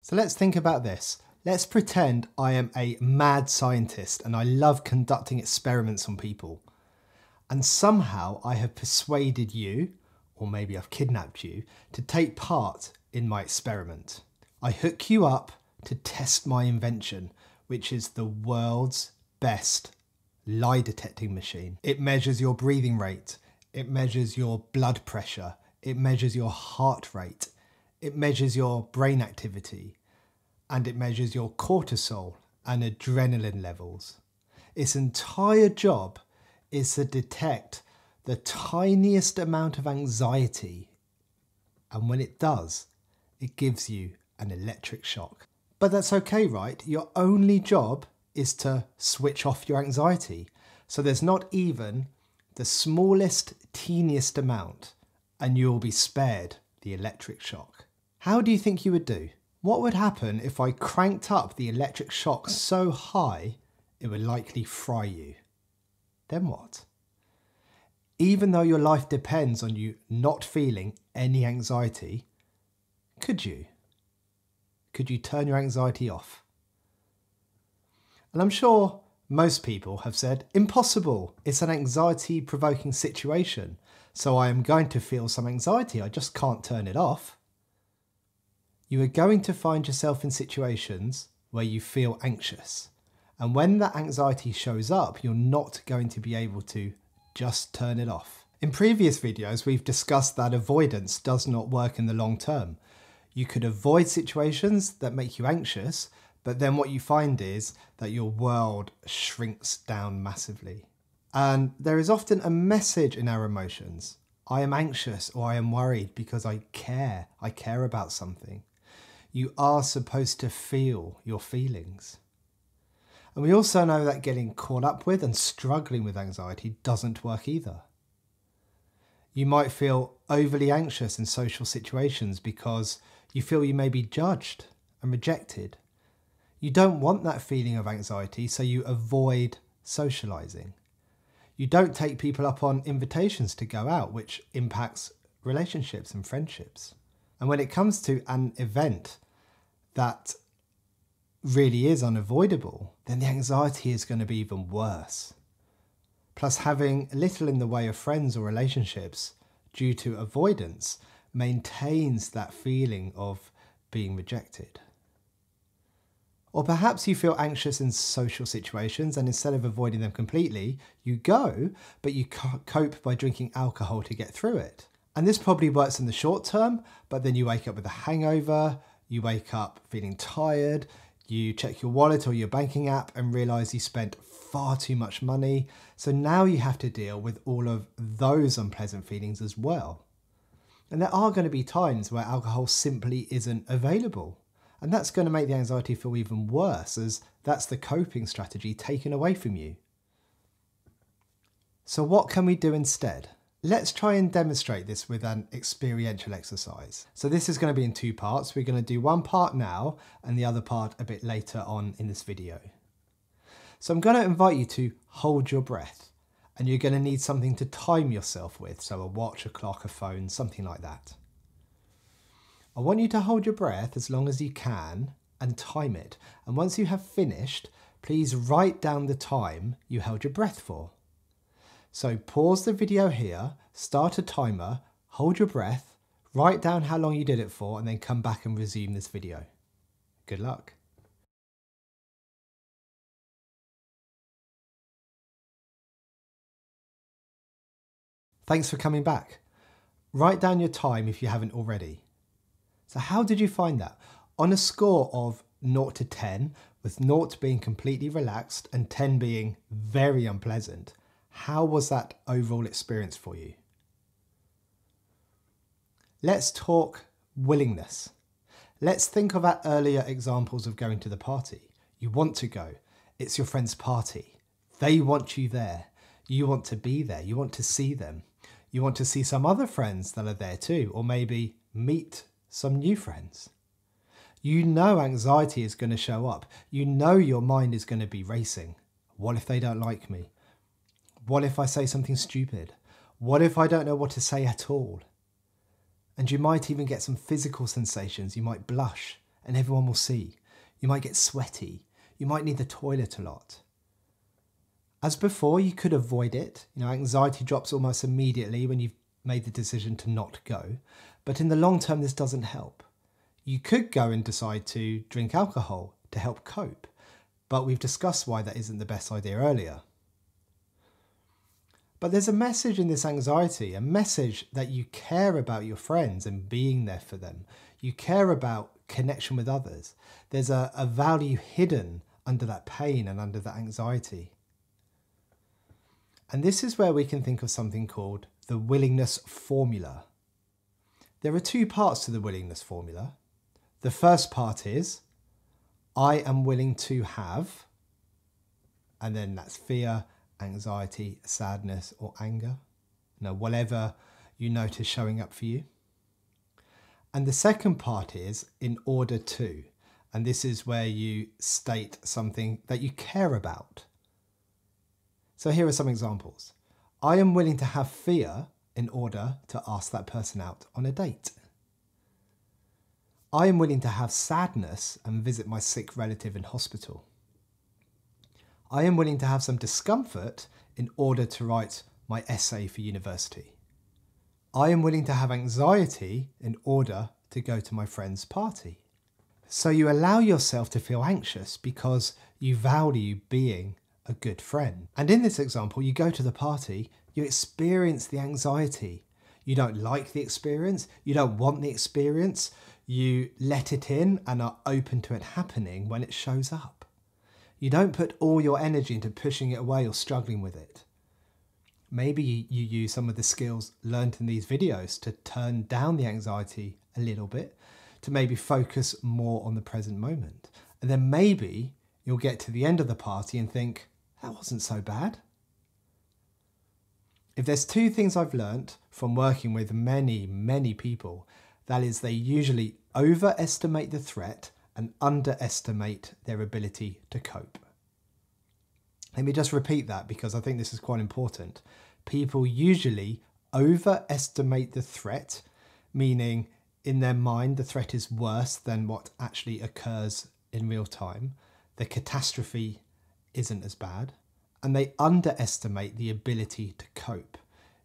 So let's think about this. Let's pretend I am a mad scientist and I love conducting experiments on people. And somehow I have persuaded you, or maybe I've kidnapped you, to take part in my experiment. I hook you up to test my invention, which is the world's best lie detecting machine. It measures your breathing rate, it measures your blood pressure, it measures your heart rate, it measures your brain activity, and it measures your cortisol and adrenaline levels. Its entire job is to detect the tiniest amount of anxiety, and when it does, it gives you an electric shock. But that's okay, right? Your only job is to switch off your anxiety. So there's not even the smallest, teeniest amount, and you'll be spared the electric shock. How do you think you would do? What would happen if I cranked up the electric shock so high it would likely fry you? Then what? Even though your life depends on you not feeling any anxiety, could you? Could you turn your anxiety off? And I'm sure most people have said, impossible, it's an anxiety-provoking situation, so I am going to feel some anxiety, I just can't turn it off. You are going to find yourself in situations where you feel anxious. And when that anxiety shows up, you're not going to be able to just turn it off. In previous videos, we've discussed that avoidance does not work in the long term. You could avoid situations that make you anxious, but then what you find is that your world shrinks down massively. And there is often a message in our emotions. I am anxious or I am worried because I care about something. You are supposed to feel your feelings. And we also know that getting caught up with and struggling with anxiety doesn't work either. You might feel overly anxious in social situations because you feel you may be judged and rejected. You don't want that feeling of anxiety, so you avoid socializing. You don't take people up on invitations to go out, which impacts relationships and friendships. And when it comes to an event that really is unavoidable, then the anxiety is going to be even worse. Plus, having little in the way of friends or relationships due to avoidance maintains that feeling of being rejected. Or perhaps you feel anxious in social situations and instead of avoiding them completely, you go, but you cope by drinking alcohol to get through it. And this probably works in the short term, but then you wake up with a hangover, you wake up feeling tired, you check your wallet or your banking app and realise you spent far too much money. So now you have to deal with all of those unpleasant feelings as well. And there are going to be times where alcohol simply isn't available. And that's going to make the anxiety feel even worse, as that's the coping strategy taken away from you. So what can we do instead? Let's try and demonstrate this with an experiential exercise. So this is going to be in two parts. We're going to do one part now and the other part a bit later on in this video. So I'm going to invite you to hold your breath, and you're going to need something to time yourself with. So a watch, a clock, a phone, something like that. I want you to hold your breath as long as you can and time it. And once you have finished, please write down the time you held your breath for. So pause the video here, start a timer, hold your breath, write down how long you did it for, and then come back and resume this video. Good luck. Thanks for coming back. Write down your time if you haven't already. So how did you find that? On a score of 0 to 10, with 0 being completely relaxed and 10 being very unpleasant, how was that overall experience for you? Let's talk willingness. Let's think of our earlier examples of going to the party. You want to go. It's your friend's party. They want you there. You want to be there. You want to see them. You want to see some other friends that are there too, or maybe meet some new friends. You know anxiety is going to show up. You know your mind is going to be racing. What if they don't like me? What if I say something stupid? What if I don't know what to say at all? And you might even get some physical sensations. You might blush and everyone will see. You might get sweaty. You might need the toilet a lot. As before, you could avoid it. Anxiety drops almost immediately when you've made the decision to not go. But in the long term, this doesn't help. You could go and decide to drink alcohol to help cope, but we've discussed why that isn't the best idea earlier. But there's a message in this anxiety, a message that you care about your friends and being there for them. You care about connection with others. There's a value hidden under that pain and under that anxiety. And this is where we can think of something called the willingness formula. There are two parts to the willingness formula. The first part is, I am willing to have, and then that's fear, anxiety, sadness, or anger. Whatever you notice showing up for you. And the second part is in order to, and this is where you state something that you care about. So here are some examples. I am willing to have fear in order to ask that person out on a date. I am willing to have sadness and visit my sick relative in hospital. I am willing to have some discomfort in order to write my essay for university. I am willing to have anxiety in order to go to my friend's party. So you allow yourself to feel anxious because you value being a good friend. And in this example, you go to the party, you experience the anxiety. You don't like the experience, you don't want the experience, you let it in and are open to it happening when it shows up. You don't put all your energy into pushing it away or struggling with it. Maybe you use some of the skills learned in these videos to turn down the anxiety a little bit, to maybe focus more on the present moment. And then maybe you'll get to the end of the party and think, that wasn't so bad. If there's two things I've learned from working with many, many people, that is they usually overestimate the threat and underestimate their ability to cope. Let me just repeat that because I think this is quite important. People usually overestimate the threat, meaning in their mind the threat is worse than what actually occurs in real time. The catastrophe isn't as bad. And they underestimate the ability to cope,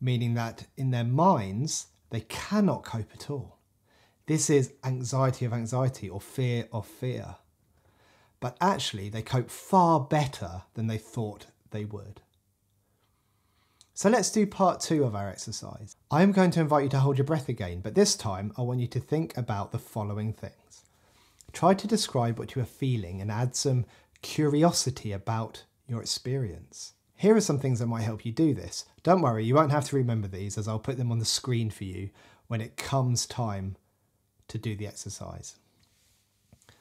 meaning that in their minds they cannot cope at all. This is anxiety of anxiety or fear of fear. But actually they cope far better than they thought they would. So let's do part 2 of our exercise. I'm going to invite you to hold your breath again, but this time I want you to think about the following things. Try to describe what you are feeling and add some curiosity about your experience. Here are some things that might help you do this. Don't worry, you won't have to remember these as I'll put them on the screen for you when it comes time to do the exercise.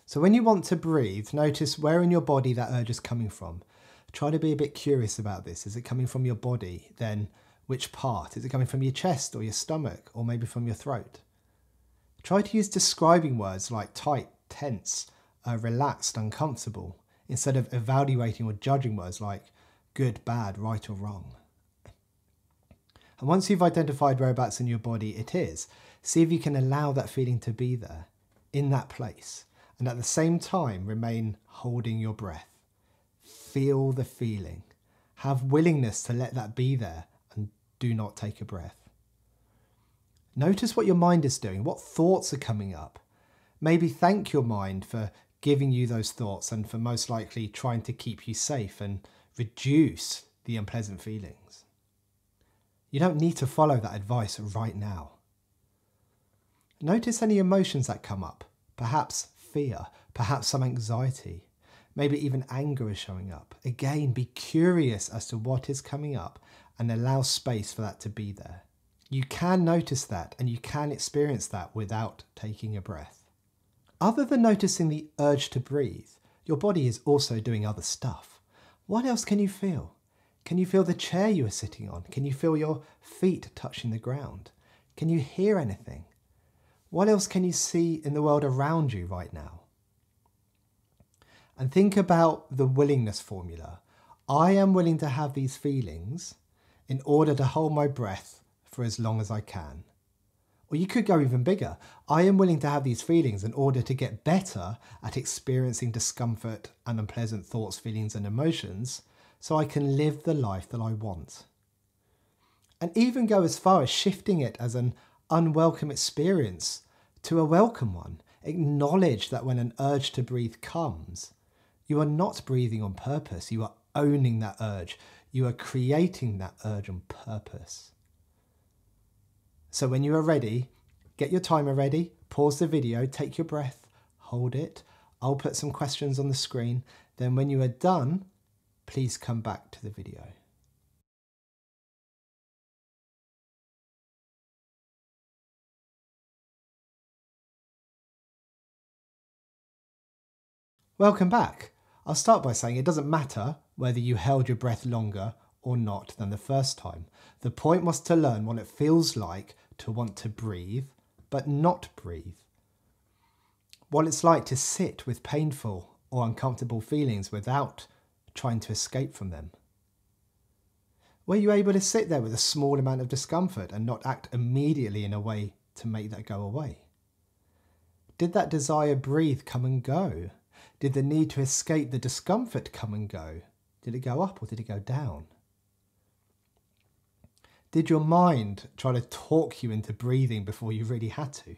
So when you want to breathe, notice where in your body that urge is coming from. Try to be a bit curious about this. Is it coming from your body? Then which part? Is it coming from your chest or your stomach or maybe from your throat? Try to use describing words like tight, tense, relaxed, uncomfortable, instead of evaluating or judging words like good, bad, right or wrong. And once you've identified whereabouts in your body it is, see if you can allow that feeling to be there, in that place, and at the same time remain holding your breath. Feel the feeling. Have willingness to let that be there and do not take a breath. Notice what your mind is doing, what thoughts are coming up. Maybe thank your mind for giving you those thoughts and for most likely trying to keep you safe and reduce the unpleasant feelings. You don't need to follow that advice right now. Notice any emotions that come up, perhaps fear, perhaps some anxiety, maybe even anger is showing up. Again, be curious as to what is coming up and allow space for that to be there. You can notice that and you can experience that without taking a breath. Other than noticing the urge to breathe, your body is also doing other stuff. What else can you feel? Can you feel the chair you are sitting on? Can you feel your feet touching the ground? Can you hear anything? What else can you see in the world around you right now? And think about the willingness formula. I am willing to have these feelings in order to hold my breath for as long as I can. Or Or you could go even bigger. I am willing to have these feelings in order to get better at experiencing discomfort and unpleasant thoughts, feelings and emotions so I can live the life that I want. And even go as far as shifting it as an unwelcome experience to a welcome one. Acknowledge that when an urge to breathe comes, you are not breathing on purpose. You are owning that urge. You are creating that urge on purpose. So when you are ready, get your timer ready, pause the video, take your breath, hold it. I'll put some questions on the screen. Then when you are done, please come back to the video. Welcome back. I'll start by saying it doesn't matter whether you held your breath longer or not than the first time. The point was to learn what it feels like to want to breathe, but not breathe. What it's like to sit with painful or uncomfortable feelings without trying to escape from them. Were you able to sit there with a small amount of discomfort and not act immediately in a way to make that go away? Did that desire breathe come and go? Did the need to escape the discomfort come and go? Did it go up or did it go down? Did your mind try to talk you into breathing before you really had to?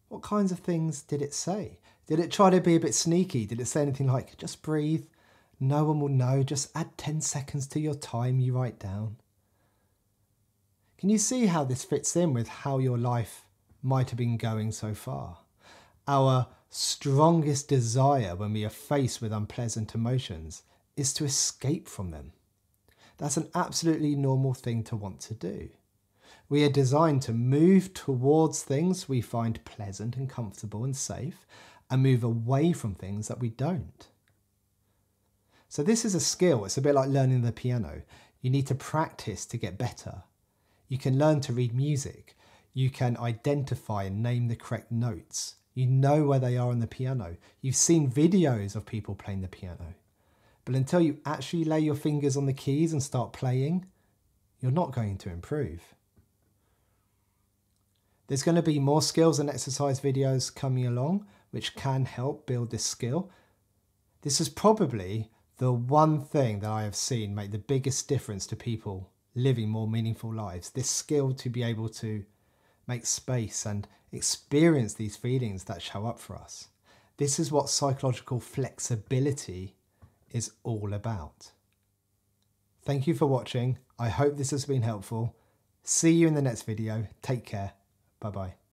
What kinds of things did it say? Did it try to be a bit sneaky? Did it say anything like, just breathe, no one will know, just add 10 seconds to your time you write down? Can you see how this fits in with how your life might have been going so far? Our strongest desire when we are faced with unpleasant emotions is to escape from them. That's an absolutely normal thing to want to do. We are designed to move towards things we find pleasant and comfortable and safe, and move away from things that we don't. So this is a skill. It's a bit like learning the piano. You need to practice to get better. You can learn to read music. You can identify and name the correct notes. You know where they are on the piano. You've seen videos of people playing the piano. But until you actually lay your fingers on the keys and start playing, you're not going to improve. There's going to be more skills and exercise videos coming along, which can help build this skill. This is probably the one thing that I have seen make the biggest difference to people living more meaningful lives. This skill to be able to make space and experience these feelings that show up for us. This is what psychological flexibility is all about. Thank you for watching. I hope this has been helpful. See you in the next video. Take care. Bye-bye.